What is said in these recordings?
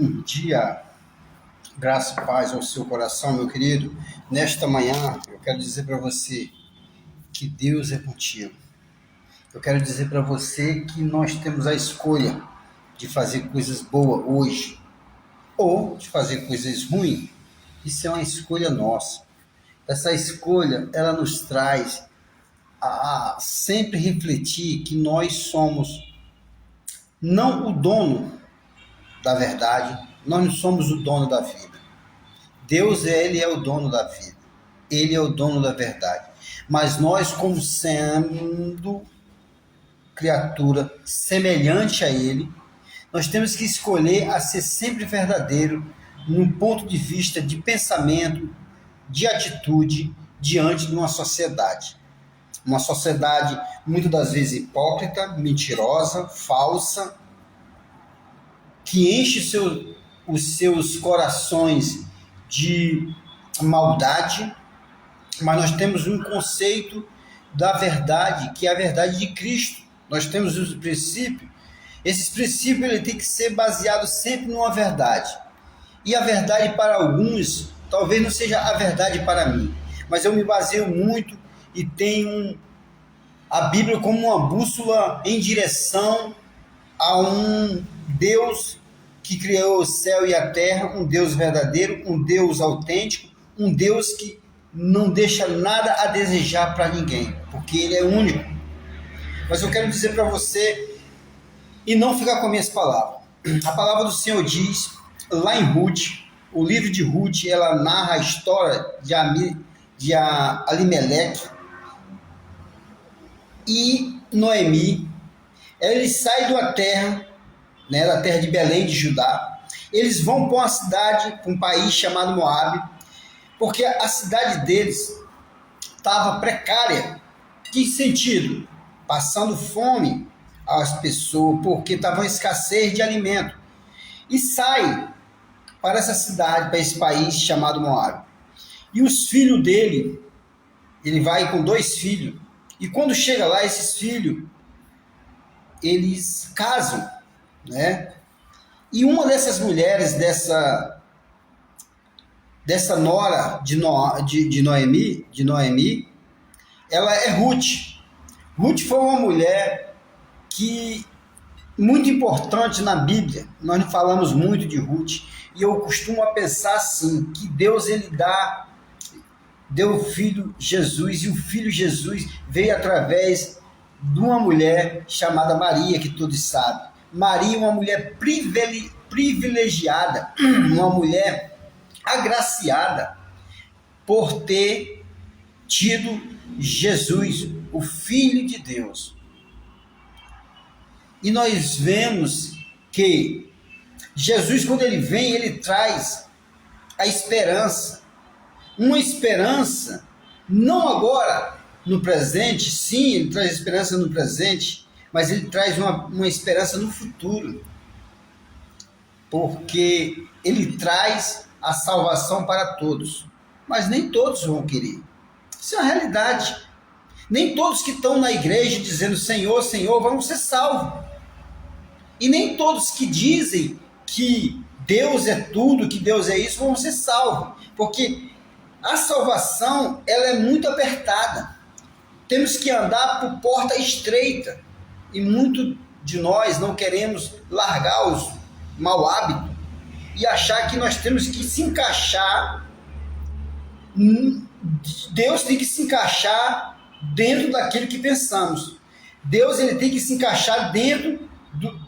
Bom dia, graça e paz ao seu coração, meu querido. Nesta manhã, eu quero dizer para você que Deus é contigo. Eu quero dizer para você que nós temos a escolha de fazer coisas boas hoje ou de fazer coisas ruins. Isso é uma escolha nossa. Essa escolha, ela nos traz a sempre refletir que nós somos não o dono da verdade, nós não somos o dono da vida. Deus, ele é o dono da vida. Ele é o dono da verdade. Mas nós, como sendo criatura semelhante a ele, nós temos que escolher a ser sempre verdadeiro num ponto de vista de pensamento, de atitude, diante de uma sociedade. Uma sociedade, muitas das vezes, hipócrita, mentirosa, falsa, que enche os seus corações de maldade, mas nós temos um conceito da verdade, que é a verdade de Cristo. Nós temos os princípios. Esses princípios ele tem que ser baseado sempre numa verdade. E a verdade para alguns talvez não seja a verdade para mim, mas eu me baseio muito e tenho a Bíblia como uma bússola em direção a um Deus que criou o céu e a terra, um Deus verdadeiro, um Deus autêntico, um Deus que não deixa nada a desejar para ninguém, porque Ele é único. Mas eu quero dizer para você, e não ficar com minhas palavras. A palavra do Senhor diz, lá em Ruth, o livro de Ruth, ela narra a história de Alimeleque e Noemi. Eles saem da terra, da terra de Belém, de Judá. Eles vão para uma cidade, para um país chamado Moabe, porque a cidade deles estava precária. Que sentido? Passando fome às pessoas, porque estava uma escassez de alimento. E sai para essa cidade, para esse país chamado Moabe. E os filhos dele, ele vai com 2 filhos. E quando chega lá, esses filhos, eles casam, E uma dessas mulheres, dessa nora de Noemi, ela é Ruth. Ruth foi uma mulher que muito importante na Bíblia. Nós não falamos muito de Ruth, e eu costumo pensar assim, que Deus ele deu o filho Jesus, e o filho Jesus veio através de uma mulher chamada Maria, que todos sabem. Maria é uma mulher privilegiada, uma mulher agraciada por ter tido Jesus, o Filho de Deus. E nós vemos que Jesus, quando ele vem, ele traz a esperança. Uma esperança, não agora no presente, sim, ele traz esperança no presente, mas ele traz uma esperança no futuro, porque ele traz a salvação para todos, mas nem todos vão querer. Isso é uma realidade. Nem todos que estão na igreja dizendo Senhor, Senhor, vão ser salvos. E nem todos que dizem que Deus é tudo, que Deus é isso, vão ser salvos, porque a salvação ela é muito apertada. Temos que andar por porta estreita. E muito de nós não queremos largar os mau hábitos e achar que nós temos que se encaixar. Deus tem que se encaixar dentro daquilo que pensamos. Deus ele tem que se encaixar dentro do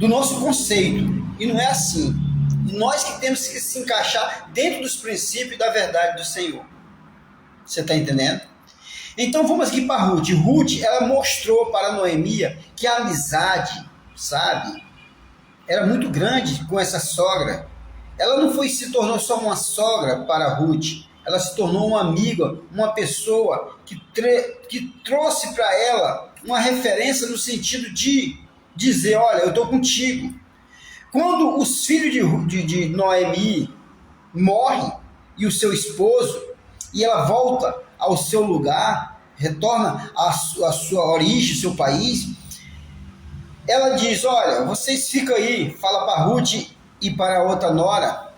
nosso conceito. E não é assim. Nós que temos que se encaixar dentro dos princípios da verdade do Senhor. Você está entendendo? Então vamos aqui para Ruth. Ruth, ela mostrou para Noemi que a amizade, era muito grande com essa sogra. Ela não se tornou só uma sogra para Ruth. Ela se tornou uma amiga, uma pessoa que trouxe para ela uma referência no sentido de dizer, olha, eu estou contigo. Quando os filhos de Noemi morrem e o seu esposo, e ela volta ao seu lugar, retorna à sua origem, seu país, ela diz, olha, vocês ficam aí, fala para Ruth e para a outra nora,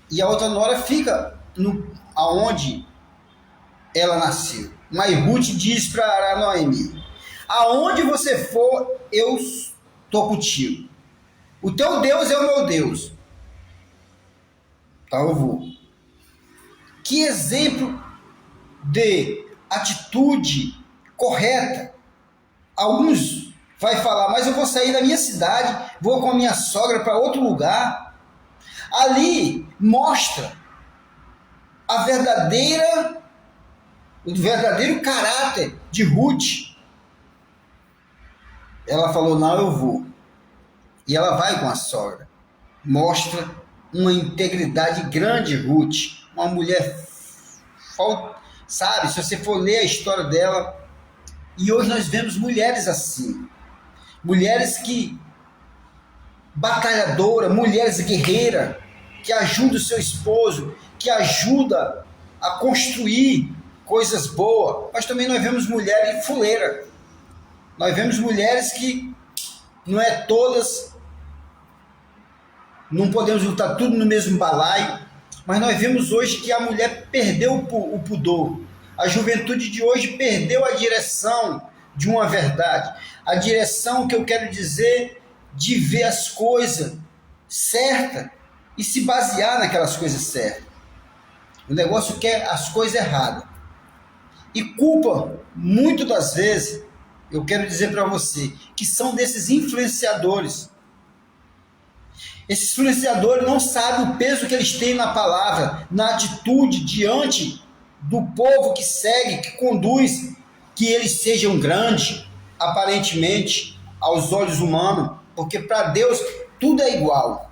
e a outra nora fica aonde ela nasceu. Mas Ruth diz para Noemi, aonde você for, eu estou contigo. O teu Deus é o meu Deus. Tá, eu vou. Que exemplo de atitude correta. Alguns vai falar, mas eu vou sair da minha cidade, vou com a minha sogra para outro lugar. Ali mostra o verdadeiro caráter de Ruth. Ela falou, não, eu vou. E ela vai com a sogra. Mostra uma integridade grande, Ruth. Uma mulher, sabe, se você for ler a história dela, e hoje nós vemos mulheres assim. Mulheres que, batalhadora, mulheres guerreiras, que ajudam o seu esposo, que ajuda a construir coisas boas. Mas também nós vemos mulheres fuleiras. Nós vemos mulheres que não é todas, não podemos botar tudo no mesmo balaio, mas nós vemos hoje que a mulher perdeu o pudor. A juventude de hoje perdeu a direção de uma verdade. A direção que eu quero dizer de ver as coisas certas e se basear naquelas coisas certas. O negócio quer as coisas erradas. E culpa, muito das vezes, eu quero dizer para você, que são desses influenciadores. Esses influenciadores não sabem o peso que eles têm na palavra, na atitude diante do povo que segue, que conduz, que eles sejam grandes, aparentemente, aos olhos humanos, porque para Deus tudo é igual.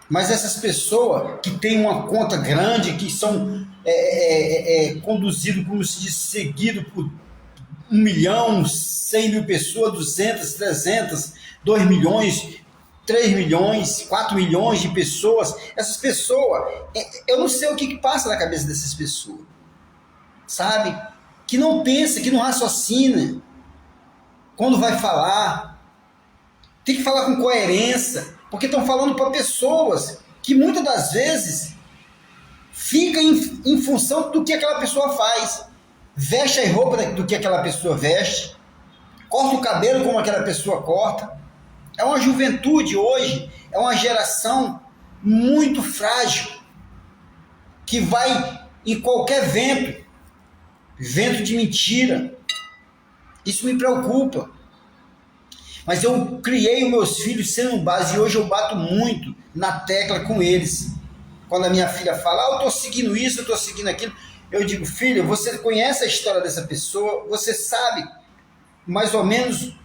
Mas essas pessoas que têm uma conta grande, que são conduzidos, como se diz, seguidos por 1 milhão, 100 mil pessoas, 200, 300, 2 milhões, 3 milhões, 4 milhões de pessoas. Essas pessoas, eu não sei o que passa na cabeça dessas pessoas, sabe? Que não pensa, que não raciocina quando vai falar. Tem que falar com coerência, porque estão falando para pessoas que muitas das vezes ficam em função do que aquela pessoa faz. Veste a roupa do que aquela pessoa veste, corta o cabelo como aquela pessoa corta. É uma juventude hoje, é uma geração muito frágil, que vai em qualquer vento de mentira. Isso me preocupa. Mas eu criei os meus filhos sendo base, e hoje eu bato muito na tecla com eles. Quando a minha filha fala, eu estou seguindo isso, eu estou seguindo aquilo, eu digo, filha, você conhece a história dessa pessoa, você sabe mais ou menos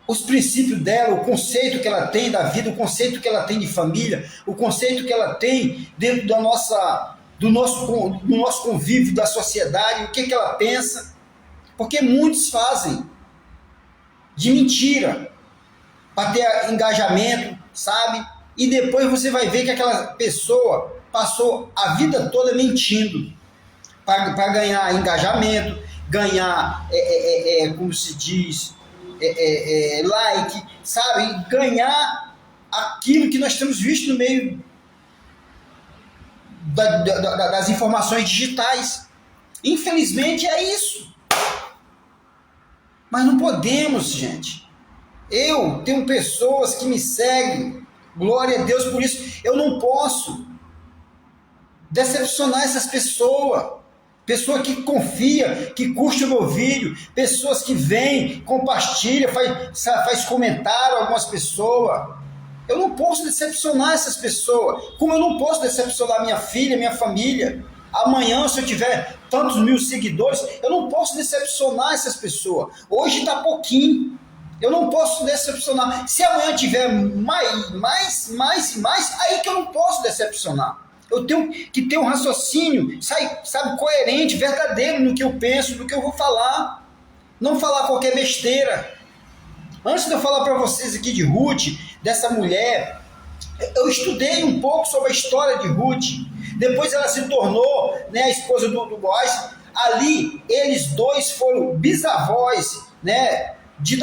os princípios dela, o conceito que ela tem da vida, o conceito que ela tem de família, o conceito que ela tem dentro do nosso convívio, da sociedade, o que ela pensa. Porque muitos fazem de mentira para ter engajamento, sabe? E depois você vai ver que aquela pessoa passou a vida toda mentindo para ganhar engajamento, ganhar, como se diz, like, sabe? Ganhar aquilo que nós temos visto no meio das informações digitais. Infelizmente é isso. Mas não podemos, gente. Eu tenho pessoas que me seguem, glória a Deus por isso. Eu não posso decepcionar essas pessoas. Pessoa que confia, que curte o meu vídeo, pessoas que vêm, compartilha, faz comentário a algumas pessoas. Eu não posso decepcionar essas pessoas, como eu não posso decepcionar minha filha, minha família. Amanhã, se eu tiver tantos mil seguidores, eu não posso decepcionar essas pessoas. Hoje está pouquinho, eu não posso decepcionar. Se amanhã tiver mais, aí que eu não posso decepcionar. Eu tenho que ter um raciocínio, sabe, coerente, verdadeiro no que eu penso, no que eu vou falar. Não falar qualquer besteira. Antes de eu falar para vocês aqui de Ruth, dessa mulher, eu estudei um pouco sobre a história de Ruth. Depois ela se tornou, né, a esposa do Boaz. Ali, eles dois foram bisavós, né, de